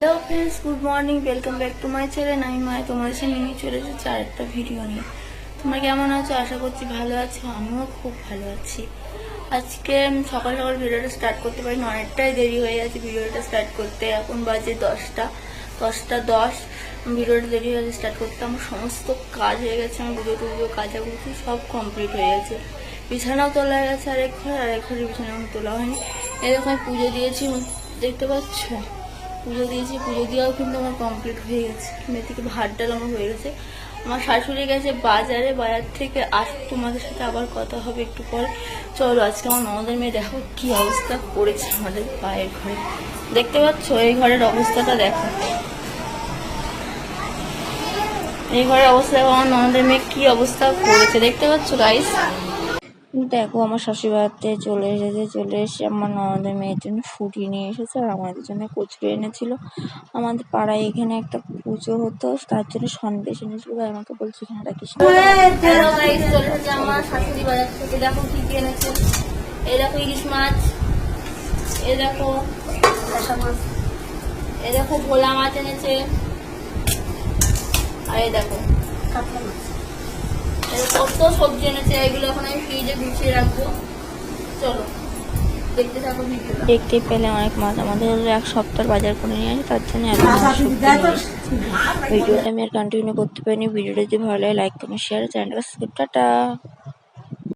Hello friends, good morning, welcome back to my channel. আমি মায় তোমাদের সাথে নিয়ে চলে এসেছি আরেকটা ভিডিও নিয়ে। তোমরা কেমন আছো? আশা করছি ভালো আছো। আমিও খুব ভালো আছি। আজকে সকাল সকাল ভিডিওটা স্টার্ট করতে পারিনি, অনেকটাই দেরি হয়ে গেছে ভিডিওটা স্টার্ট করতে। এখন বাজে 10টা 10। ভিডিওটা দেরি হয়ে গেছে স্টার্ট করতে। আমার সমস্ত কাজ হয়ে গেছে, আমার ভিডিও কাজাকুচি সব কমপ্লিট হয়ে গেছে। বিছানাও তোলা হয়ে গেছে, আরেক ঘরে বিছানাও তোলা হয়নি। এরকম আমি পুজো দিয়েছি, দেখতে পাচ্ছ। পুজো দিয়েছি, পুজো দেওয়াও কিন্তু আমার কমপ্লিট হয়ে গেছে। মেয়েটিকে ভাত ডাল আমার হয়ে গেছে। আমার শাশুড়ি গেছে বাজার থেকে তোমাদের সাথে আবার কথা হবে একটু পরে। চলো, আজকে আমার ননদের মেয়ে দেখো কি অবস্থা করেছে আমাদের পায়ের ঘরে। দেখতে পাচ্ছ এই ঘরের অবস্থাটা দেখো, এই ঘরের অবস্থা দেখো। আমার ননদের মেয়ে কি অবস্থা করেছে দেখতে পাচ্ছ গাইস। দেখো আমার শাশুড়ি বাড়িতে চলে এসে আমার ননদের মেয়ের জন্য ফুটি নিয়ে এসেছে, আর আমাদের জন্য কচুরি এনেছিল। আমাদের পাড়ায় এখানে একটা পুজো হতো, তার জন্য সন্দেশ এনেছিল। তাই আমাকে বলছি এখানে রাখিস না। চলে এসেছে আমার শাশুড়ি বাজার থেকে। দেখো কি কি এনেছে। এই দেখো ইলিশ মাছ, এই দেখো মাছ, এই দেখো ভোলা মাছ এনেছে, আর এই দেখো কাতলা মাছ। কত সবজি এনেছে, এগুলো এখন আমি ফ্রিজে গুছিয়ে রাখবো। চলো দেখতে থাকো ভিডিওটা। দেখতে পেলে অনেক মাছ, আমাদের এক সপ্তাহ বাজার করে নিয়ে আসে, তার জন্য ভিডিওটা আমি আর কন্টিনিউ করতে পারিনি। ভিডিওটা যদি ভালো লাগে লাইক কমেন্ট শেয়ার, চ্যানেলটা সাবস্ক্রাইব। টাটা।